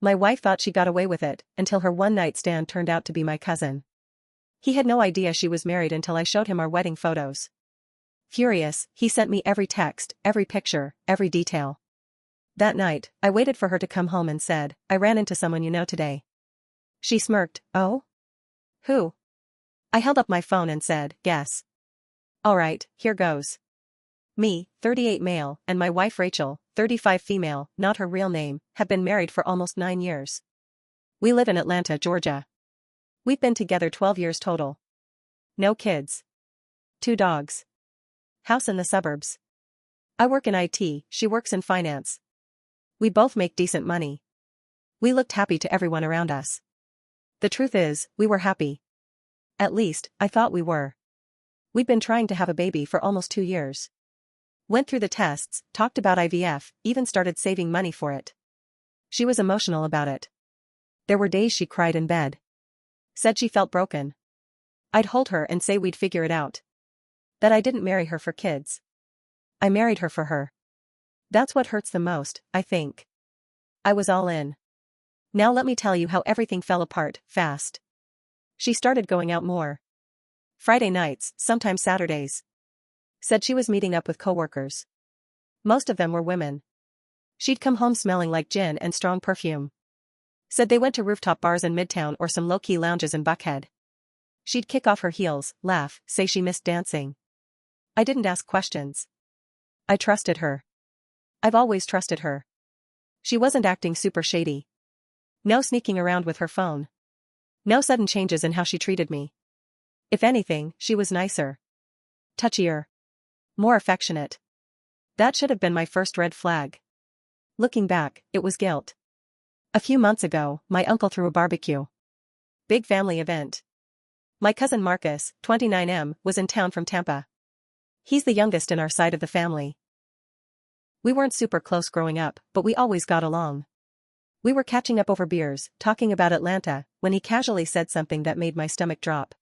My wife thought she got away with it, until her one-night stand turned out to be my cousin. He had no idea she was married until I showed him our wedding photos. Furious, he sent me every text, every picture, every detail. That night, I waited for her to come home and said, "I ran into someone you know today." She smirked. "Oh? Who?" I held up my phone and said, "Guess." "Alright, here goes. Me, 38 male, and my wife Rachel, 35 female, not her real name, have been married for almost 9 years. We live in Atlanta, Georgia. We've been together 12 years total. No kids. 2 dogs. House in the suburbs. I work in IT, she works in finance. We both make decent money. We looked happy to everyone around us. The truth is, we were happy. At least, I thought we were. We'd been trying to have a baby for almost 2 years. Went through the tests, talked about IVF, even started saving money for it. She was emotional about it. There were days she cried in bed. Said she felt broken. I'd hold her and say we'd figure it out. That I didn't marry her for kids. I married her for her. That's what hurts the most, I think. I was all in. Now let me tell you how everything fell apart, fast. She started going out more. Friday nights, sometimes Saturdays. Said she was meeting up with coworkers. Most of them were women. She'd come home smelling like gin and strong perfume. Said they went to rooftop bars in Midtown or some low-key lounges in Buckhead. She'd kick off her heels, laugh, say she missed dancing. I didn't ask questions. I trusted her. I've always trusted her. She wasn't acting super shady. No sneaking around with her phone. No sudden changes in how she treated me. If anything, she was nicer. Touchier. More affectionate. That should have been my first red flag. Looking back, it was guilt. A few months ago, my uncle threw a barbecue. Big family event. My cousin Marcus, 29M, was in town from Tampa. He's the youngest in our side of the family. We weren't super close growing up, but we always got along. We were catching up over beers, talking about Atlanta, when he casually said something that made my stomach drop.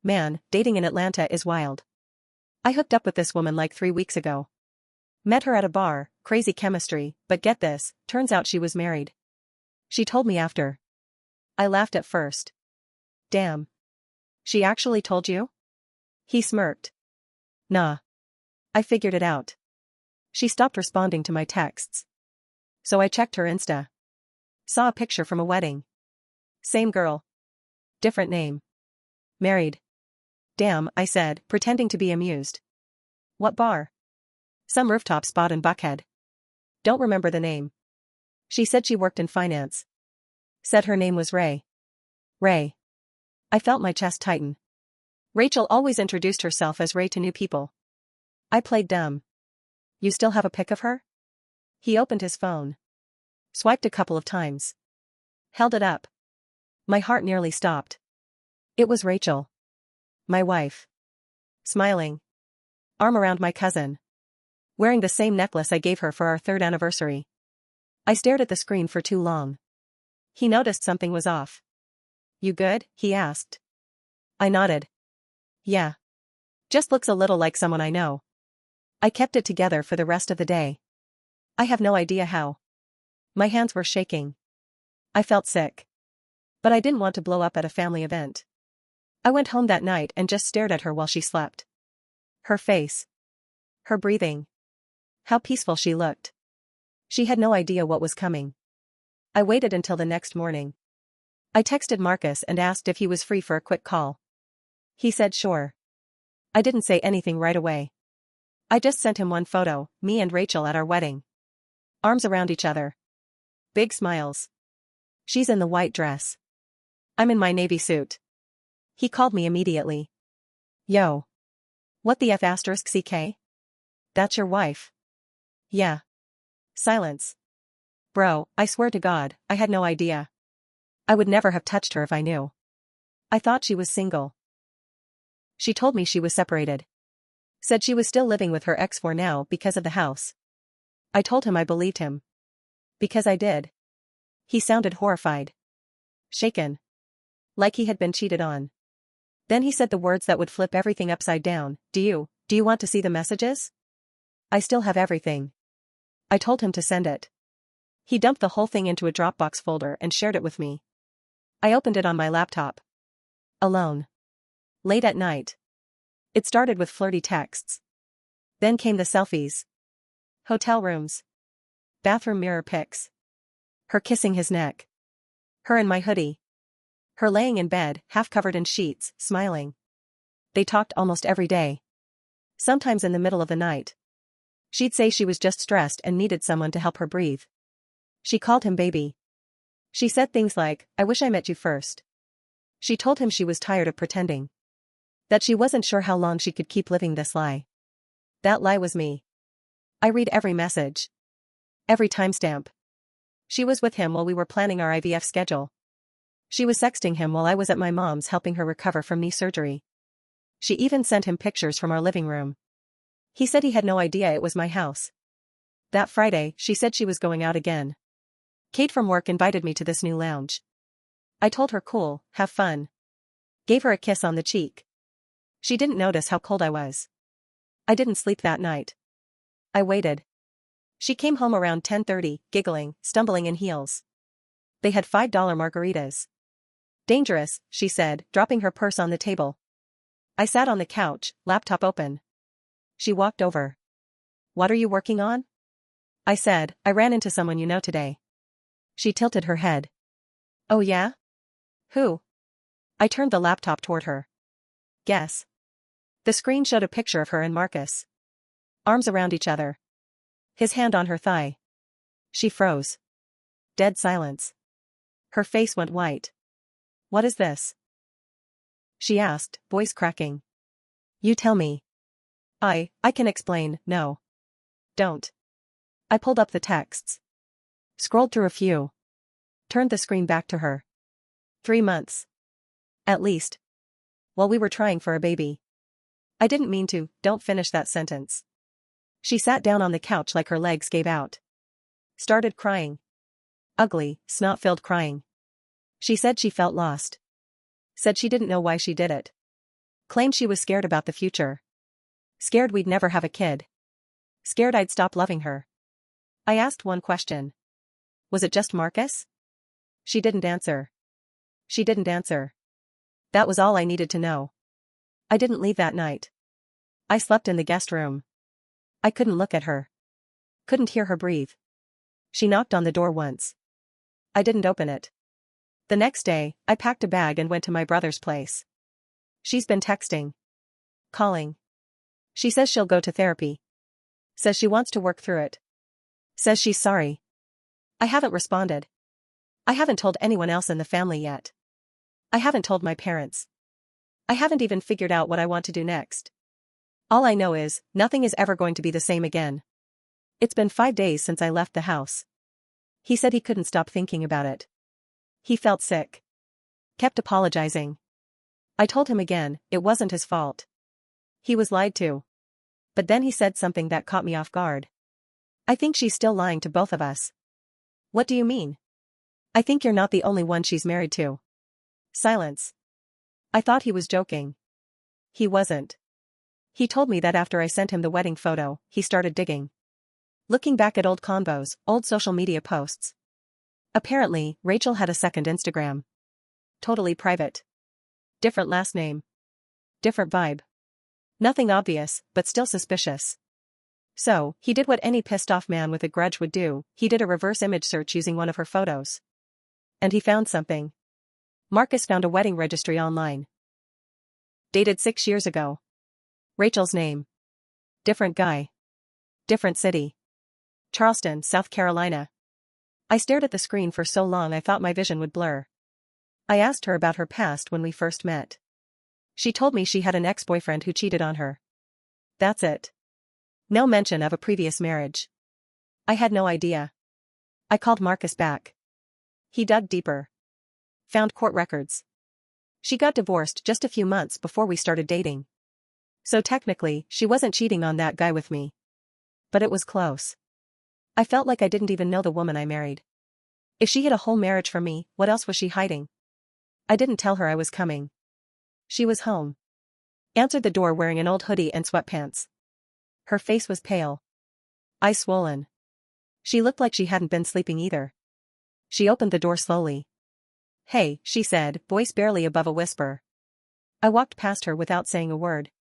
Man, dating in Atlanta is wild. I hooked up with this woman like 3 weeks ago. Met her at a bar, crazy chemistry, but get this, turns out she was married. She told me after. I laughed at first. Damn. She actually told you? He smirked. Nah. I figured it out. She stopped responding to my texts. So I checked her Insta. Saw a picture from a wedding. Same girl. Different name. Married. Damn, I said, pretending to be amused. What bar? Some rooftop spot in Buckhead. Don't remember the name. She said she worked in finance. Said her name was Ray. Ray. I felt my chest tighten. Rachel always introduced herself as Ray to new people. I played dumb. You still have a pic of her? He opened his phone. Swiped a couple of times. Held it up. My heart nearly stopped. It was Rachel. My wife. Smiling. Arm around my cousin. Wearing the same necklace I gave her for our 3rd anniversary. I stared at the screen for too long. He noticed something was off. You good? He asked. I nodded. Yeah. Just looks a little like someone I know. I kept it together for the rest of the day. I have no idea how. My hands were shaking. I felt sick. But I didn't want to blow up at a family event. I went home that night and just stared at her while she slept. Her face. Her breathing. How peaceful she looked. She had no idea what was coming. I waited until the next morning. I texted Marcus and asked if he was free for a quick call. He said sure. I didn't say anything right away. I just sent him one photo, me and Rachel at our wedding. Arms around each other. Big smiles. She's in the white dress. I'm in my navy suit. He called me immediately. Yo. What the F asterisk CK? That's your wife? Yeah. Silence. Bro, I swear to God, I had no idea. I would never have touched her if I knew. I thought she was single. She told me she was separated. Said she was still living with her ex for now because of the house. I told him I believed him. Because I did. He sounded horrified. Shaken. Like he had been cheated on. Then he said the words that would flip everything upside down. Do you want to see the messages? I still have everything. I told him to send it. He dumped the whole thing into a Dropbox folder and shared it with me. I opened it on my laptop. Alone. Late at night. It started with flirty texts. Then came the selfies. Hotel rooms. Bathroom mirror pics. Her kissing his neck. Her in my hoodie. Her laying in bed, half covered in sheets, smiling. They talked almost every day. Sometimes in the middle of the night. She'd say she was just stressed and needed someone to help her breathe. She called him baby. She said things like, "I wish I met you first." She told him she was tired of pretending. That she wasn't sure how long she could keep living this lie. That lie was me. I read every message. Every timestamp. She was with him while we were planning our IVF schedule. She was sexting him while I was at my mom's helping her recover from knee surgery. She even sent him pictures from our living room. He said he had no idea it was my house. That Friday, she said she was going out again. Kate from work invited me to this new lounge. I told her cool, have fun. Gave her a kiss on the cheek. She didn't notice how cold I was. I didn't sleep that night. I waited. She came home around 10:30, giggling, stumbling in heels. They had $5 margaritas. Dangerous, she said, dropping her purse on the table. I sat on the couch, laptop open. She walked over. "What are you working on?" I said, "I ran into someone you know today." She tilted her head. "Oh yeah? Who?" I turned the laptop toward her. "Guess." The screen showed a picture of her and Marcus. Arms around each other. His hand on her thigh. She froze. Dead silence. Her face went white. "What is this?" she asked, voice cracking. "You tell me." I can explain, no. Don't. I pulled up the texts. Scrolled through a few. Turned the screen back to her. 3 months. At least. While we were trying for a baby. I didn't mean to, don't finish that sentence. She sat down on the couch like her legs gave out. Started crying. Ugly, snot-filled crying. She said she felt lost. Said she didn't know why she did it. Claimed she was scared about the future. Scared we'd never have a kid. Scared I'd stop loving her. I asked one question. Was it just Marcus? She didn't answer. She didn't answer. That was all I needed to know. I didn't leave that night. I slept in the guest room. I couldn't look at her. Couldn't hear her breathe. She knocked on the door once. I didn't open it. The next day, I packed a bag and went to my brother's place. She's been texting. Calling. She says she'll go to therapy. Says she wants to work through it. Says she's sorry. I haven't responded. I haven't told anyone else in the family yet. I haven't told my parents. I haven't even figured out what I want to do next. All I know is, nothing is ever going to be the same again. It's been 5 days since I left the house. He said he couldn't stop thinking about it. He felt sick. Kept apologizing. I told him again, it wasn't his fault. He was lied to. But then he said something that caught me off guard. "I think she's still lying to both of us." "What do you mean?" "I think you're not the only one she's married to." Silence. I thought he was joking. He wasn't. He told me that after I sent him the wedding photo, he started digging. Looking back at old convos, old social media posts. Apparently, Rachel had a second Instagram. Totally private. Different last name. Different vibe. Nothing obvious, but still suspicious. So, he did what any pissed-off man with a grudge would do, he did a reverse image search using one of her photos. And he found something. Marcus found a wedding registry online. Dated 6 years ago. Rachel's name. Different guy. Different city. Charleston, South Carolina. I stared at the screen for so long I thought my vision would blur. I asked her about her past when we first met. She told me she had an ex-boyfriend who cheated on her. That's it. No mention of a previous marriage. I had no idea. I called Marcus back. He dug deeper. Found court records. She got divorced just a few months before we started dating. So technically, she wasn't cheating on that guy with me. But it was close. I felt like I didn't even know the woman I married. If she hid a whole marriage from me, what else was she hiding? I didn't tell her I was coming. She was home. Answered the door wearing an old hoodie and sweatpants. Her face was pale. Eyes swollen. She looked like she hadn't been sleeping either. She opened the door slowly. "Hey," she said, voice barely above a whisper. I walked past her without saying a word.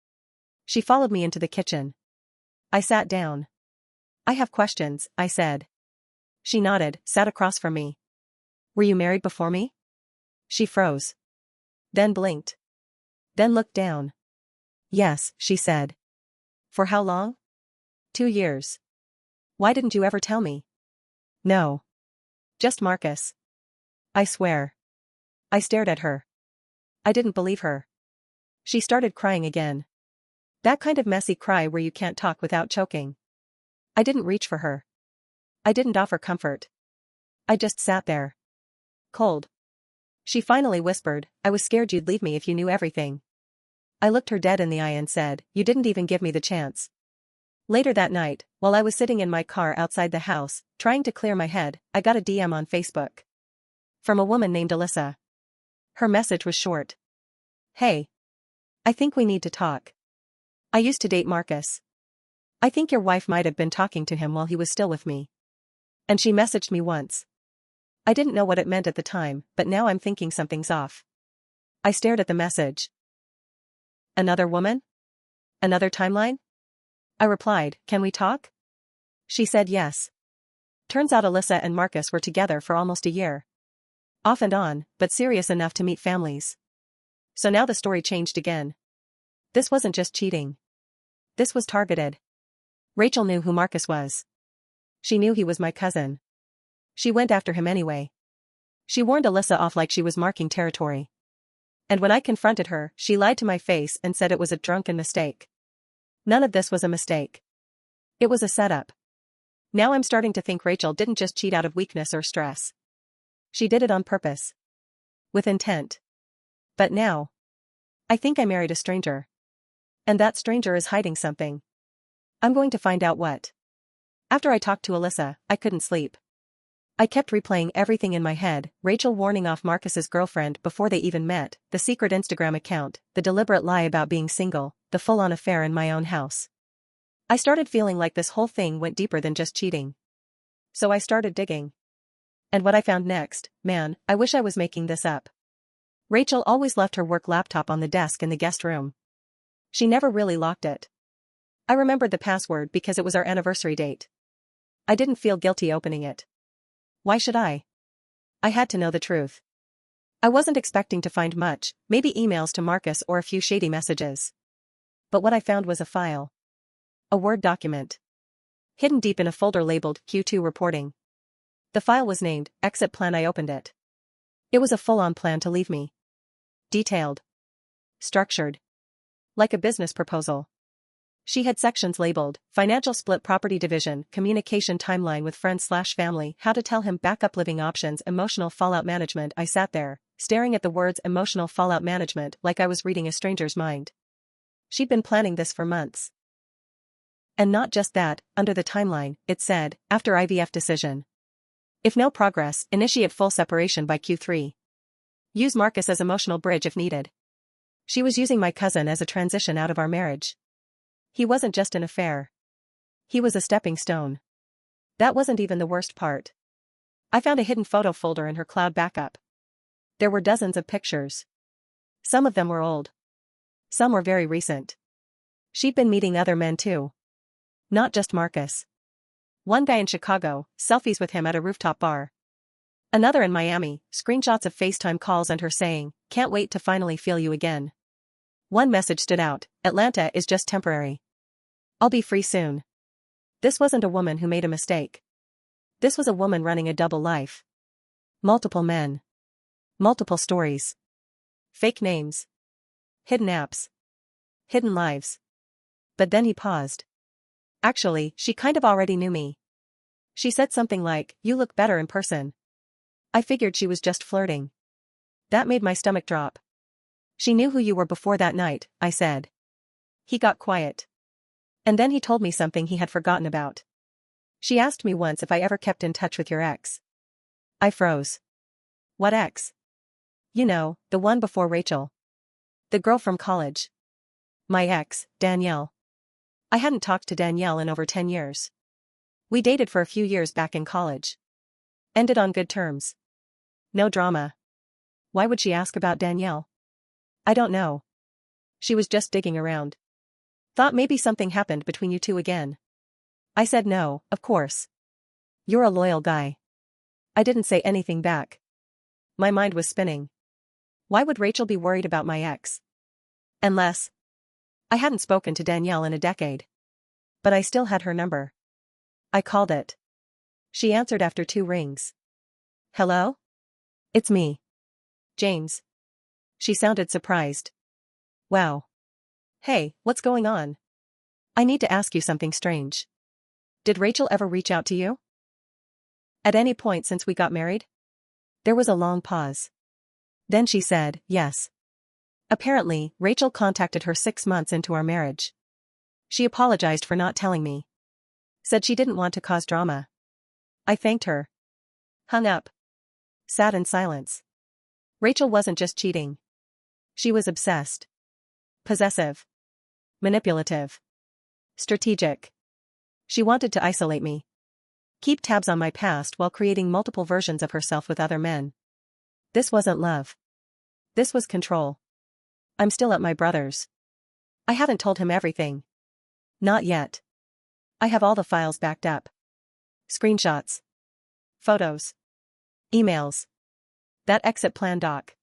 She followed me into the kitchen. I sat down. "I have questions," I said. She nodded, sat across from me. "Were you married before me?" She froze. Then blinked. Then looked down. "Yes," she said. "For how long?" "2 years." "Why didn't you ever tell me?" "No. Just Marcus." "I swear." I stared at her. I didn't believe her. She started crying again. That kind of messy cry where you can't talk without choking. I didn't reach for her. I didn't offer comfort. I just sat there. Cold. She finally whispered, "I was scared you'd leave me if you knew everything." I looked her dead in the eye and said, "You didn't even give me the chance." Later that night, while I was sitting in my car outside the house, trying to clear my head, I got a DM on Facebook. From a woman named Alyssa. Her message was short. "Hey. I think we need to talk. I used to date Marcus. I think your wife might have been talking to him while he was still with me." And she messaged me once. I didn't know what it meant at the time, but now I'm thinking something's off. I stared at the message. "Another woman? Another timeline?" I replied, "Can we talk?" She said yes. Turns out Alyssa and Marcus were together for almost a year. Off and on, but serious enough to meet families. So now the story changed again. This wasn't just cheating. This was targeted. Rachel knew who Marcus was. She knew he was my cousin. She went after him anyway. She warned Alyssa off like she was marking territory. And when I confronted her, she lied to my face and said it was a drunken mistake. None of this was a mistake. It was a setup. Now I'm starting to think Rachel didn't just cheat out of weakness or stress. She did it on purpose. With intent. But now, I think I married a stranger. And that stranger is hiding something. I'm going to find out what. After I talked to Alyssa, I couldn't sleep. I kept replaying everything in my head, Rachel warning off Marcus's girlfriend before they even met, the secret Instagram account, the deliberate lie about being single, the full-on affair in my own house. I started feeling like this whole thing went deeper than just cheating. So I started digging. And what I found next, man, I wish I was making this up. Rachel always left her work laptop on the desk in the guest room. She never really locked it. I remembered the password because it was our anniversary date. I didn't feel guilty opening it. Why should I? I had to know the truth. I wasn't expecting to find much, maybe emails to Marcus or a few shady messages. But what I found was a file. A Word document. Hidden deep in a folder labeled Q2 Reporting. The file was named Exit Plan. I opened it. It was a full-on plan to leave me. Detailed. Structured. Like a business proposal. She had sections labeled, financial split, property division, communication timeline with friends/family, how to tell him, backup, living options, emotional fallout management. I sat there, staring at the words emotional fallout management like I was reading a stranger's mind. She'd been planning this for months. And not just that, under the timeline, it said, after IVF decision. If no progress, initiate full separation by Q3. Use Marcus as emotional bridge if needed. She was using my cousin as a transition out of our marriage. He wasn't just an affair. He was a stepping stone. That wasn't even the worst part. I found a hidden photo folder in her cloud backup. There were dozens of pictures. Some of them were old. Some were very recent. She'd been meeting other men too. Not just Marcus. One guy in Chicago, selfies with him at a rooftop bar. Another in Miami, screenshots of FaceTime calls and her saying, "Can't wait to finally feel you again." One message stood out, "Atlanta is just temporary. I'll be free soon." This wasn't a woman who made a mistake. This was a woman running a double life. Multiple men. Multiple stories. Fake names. Hidden apps. Hidden lives. But then he paused. Actually, she kind of already knew me. She said something like, "You look better in person." I figured she was just flirting. That made my stomach drop. "She knew who you were before that night," I said. He got quiet. And then he told me something he had forgotten about. "She asked me once if I ever kept in touch with your ex." I froze. "What ex?" "You know, the one before Rachel. The girl from college." "My ex, Danielle." I hadn't talked to Danielle in over 10 years. We dated for a few years back in college. Ended on good terms. No drama. Why would she ask about Danielle? I don't know. She was just digging around. Thought maybe something happened between you two again. I said no, of course. You're a loyal guy. I didn't say anything back. My mind was spinning. Why would Rachel be worried about my ex? Unless I hadn't spoken to Danielle in a decade. But I still had her number. I called it. She answered after 2 rings. Hello? It's me. James. She sounded surprised. Wow. Hey, what's going on? I need to ask you something strange. Did Rachel ever reach out to you? At any point since we got married? There was a long pause. Then she said, yes. Apparently, Rachel contacted her 6 months into our marriage. She apologized for not telling me. Said she didn't want to cause drama. I thanked her. Hung up. Sat in silence. Rachel wasn't just cheating. She was obsessed. Possessive. Manipulative. Strategic. She wanted to isolate me. Keep tabs on my past while creating multiple versions of herself with other men. This wasn't love. This was control. I'm still at my brother's. I haven't told him everything. Not yet. I have all the files backed up. Screenshots. Photos. Emails. That exit plan doc.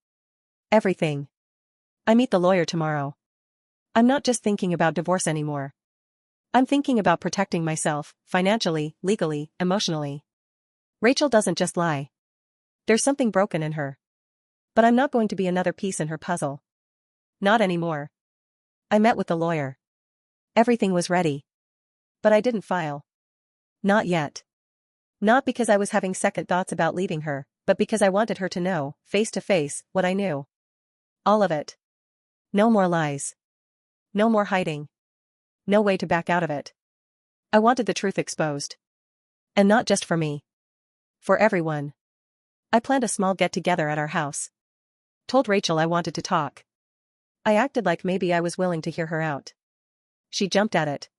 Everything. I meet the lawyer tomorrow. I'm not just thinking about divorce anymore. I'm thinking about protecting myself, financially, legally, emotionally. Rachel doesn't just lie. There's something broken in her. But I'm not going to be another piece in her puzzle. Not anymore. I met with the lawyer. Everything was ready. But I didn't file. Not yet. Not because I was having second thoughts about leaving her, but because I wanted her to know, face to face, what I knew. All of it. No more lies. No more hiding. No way to back out of it. I wanted the truth exposed. And not just for me. For everyone. I planned a small get-together at our house. Told Rachel I wanted to talk. I acted like maybe I was willing to hear her out. She jumped at it.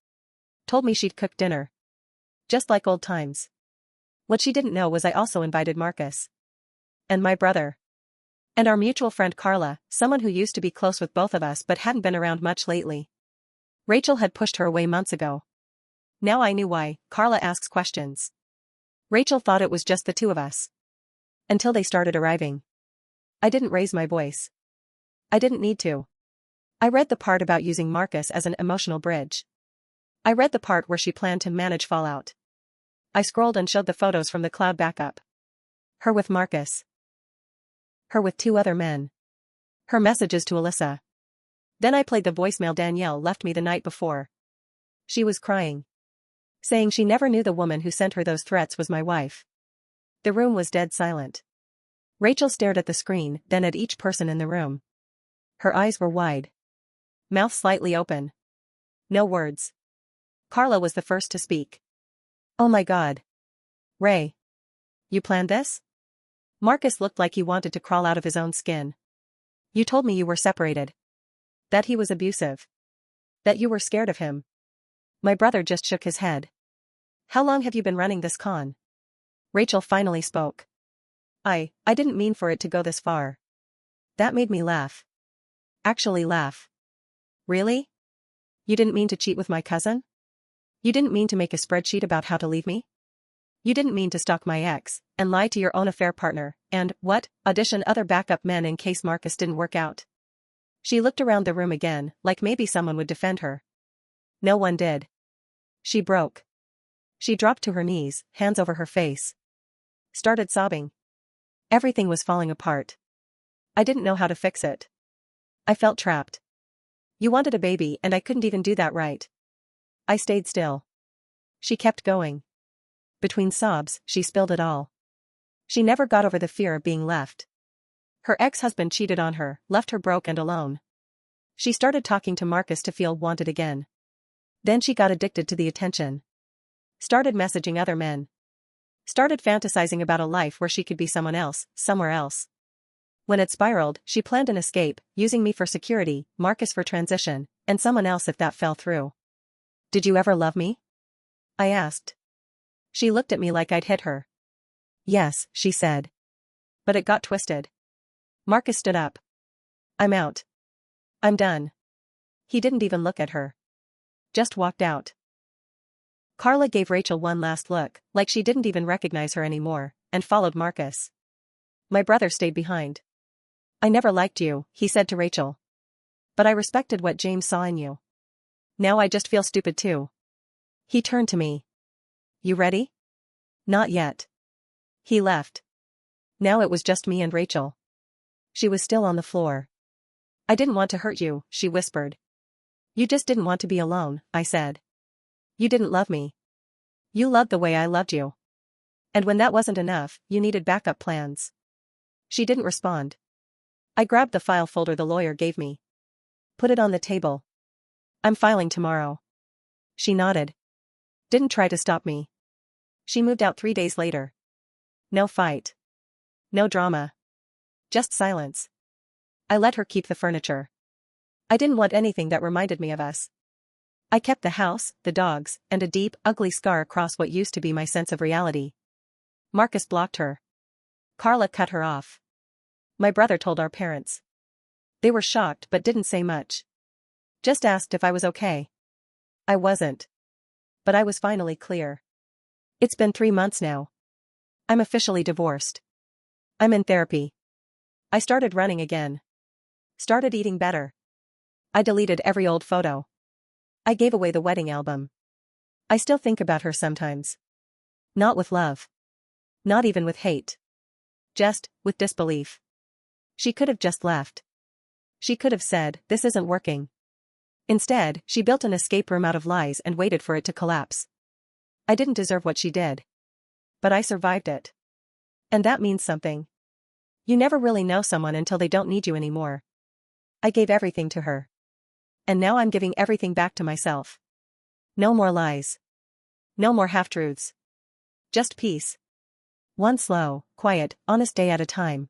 Told me she'd cook dinner. Just like old times. What she didn't know was I also invited Marcus. And my brother. And our mutual friend Carla, someone who used to be close with both of us but hadn't been around much lately. Rachel had pushed her away months ago. Now I knew why. Carla asks questions. Rachel thought it was just the 2 of us. Until they started arriving. I didn't raise my voice. I didn't need to. I read the part about using Marcus as an emotional bridge. I read the part where she planned to manage fallout. I scrolled and showed the photos from the cloud backup. Her with Marcus. Her with 2 other men. Her messages to Alyssa. Then I played the voicemail Danielle left me the night before. She was crying. Saying she never knew the woman who sent her those threats was my wife. The room was dead silent. Rachel stared at the screen, then at each person in the room. Her eyes were wide. Mouth slightly open. No words. Carla was the first to speak. Oh my God. Ray. You planned this? Marcus looked like he wanted to crawl out of his own skin. You told me you were separated. That he was abusive. That you were scared of him. My brother just shook his head. How long have you been running this con? Rachel finally spoke. I didn't mean for it to go this far. That made me laugh. Actually laugh. Really? You didn't mean to cheat with my cousin? You didn't mean to make a spreadsheet about how to leave me? You didn't mean to stalk my ex, and lie to your own affair partner, and, what, audition other backup men in case Marcus didn't work out? She looked around the room again, like maybe someone would defend her. No one did. She broke. She dropped to her knees, hands over her face. Started sobbing. Everything was falling apart. I didn't know how to fix it. I felt trapped. You wanted a baby and I couldn't even do that right. I stayed still. She kept going. Between sobs, she spilled it all. She never got over the fear of being left. Her ex-husband cheated on her, left her broke and alone. She started talking to Marcus to feel wanted again. Then she got addicted to the attention. Started messaging other men. Started fantasizing about a life where she could be someone else, somewhere else. When it spiraled, she planned an escape, using me for security, Marcus for transition, and someone else if that fell through. Did you ever love me? I asked. She looked at me like I'd hit her. Yes, she said. But it got twisted. Marcus stood up. I'm out. I'm done. He didn't even look at her. Just walked out. Carla gave Rachel one last look, like she didn't even recognize her anymore, and followed Marcus. My brother stayed behind. I never liked you, he said to Rachel. But I respected what James saw in you. Now I just feel stupid too. He turned to me. You ready? Not yet. He left. Now it was just me and Rachel. She was still on the floor. I didn't want to hurt you, she whispered. You just didn't want to be alone, I said. You didn't love me. You loved the way I loved you. And when that wasn't enough, you needed backup plans. She didn't respond. I grabbed the file folder the lawyer gave me. Put it on the table. I'm filing tomorrow. She nodded. Didn't try to stop me. She moved out 3 days later. No fight. No drama. Just silence. I let her keep the furniture. I didn't want anything that reminded me of us. I kept the house, the dogs, and a deep, ugly scar across what used to be my sense of reality. Marcus blocked her. Carla cut her off. My brother told our parents. They were shocked but didn't say much. Just asked if I was okay. I wasn't. But I was finally clear. It's been 3 months now. I'm officially divorced. I'm in therapy. I started running again. Started eating better. I deleted every old photo. I gave away the wedding album. I still think about her sometimes. Not with love. Not even with hate. Just, with disbelief. She could have just left. She could have said, this isn't working. Instead, she built an escape room out of lies and waited for it to collapse. I didn't deserve what she did. But I survived it. And that means something. You never really know someone until they don't need you anymore. I gave everything to her. And now I'm giving everything back to myself. No more lies. No more half-truths. Just peace. One slow, quiet, honest day at a time.